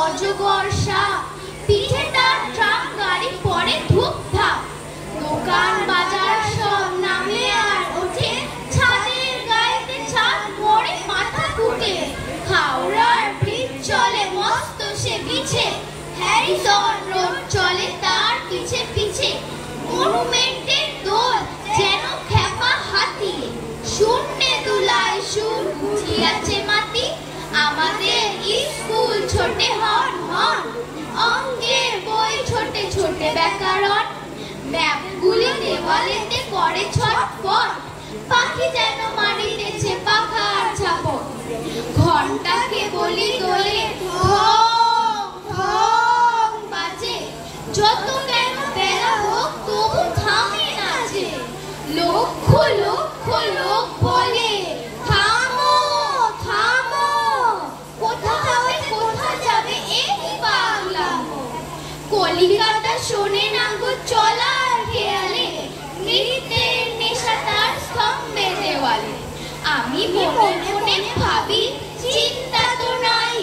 অজগর সাপ, পিঠে তার ট্রাক গাড়ি পরে ধূপ ধাপ। দোকান বাজার সব নামে আর ওঠে, ছাদের গায়েতে ছাদ পড়ে মাথা ফুটে। হাওড়ার ব্রিজ চলে মস্ত সে বিছে, হ্যারিসন রোড চলে তার পিছে পিছে। মনুমেন্টের দোল যেন খেপা হাতি, শূন্যে দুলায় সুর বুঝিয়াছে মাটি। আমাদের স্কুল ছোটে হন হন, অঙ্কের বই ছোটে ছোটে ব্যাকরণ। ম্যাপগুলি দেওয়ালেতে করে ছটফট, পাখি যেন মারিতেছে পাখার ঝাপট। ঘন্টাকে বলি দোলে ঢং ঢং বাজে, যত কেন বেলা হোক তবু থামে না যে। লক্ষ লক্ষ লোক বলে থামো থামো, কোথা যাবে কোথা যাবে এই পাগলামো। কলিকাতা শোনে না গো চলার খেয়ালে, নৃত্যের নেশা তার স্তম্ভে দেওয়ালে। আমি মনে মনে ভাবি চিন্তা তো নাই,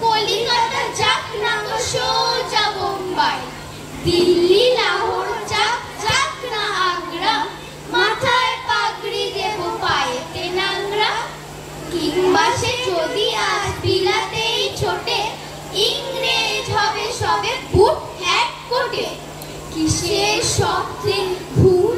কলিকাতা যাক না গো সোজা বোম্বাই। দিল্লি লাহোর যাক যাক না আগ্রা, মাথায় পাগড়ি দেব পায়েতে নাংরা। কিংবা সে যদি আজ বিলাতেই ছোটে, ইংরেজ হবে সবে বুট হ্যাট কোটে। কিসের শব্দে ঘুম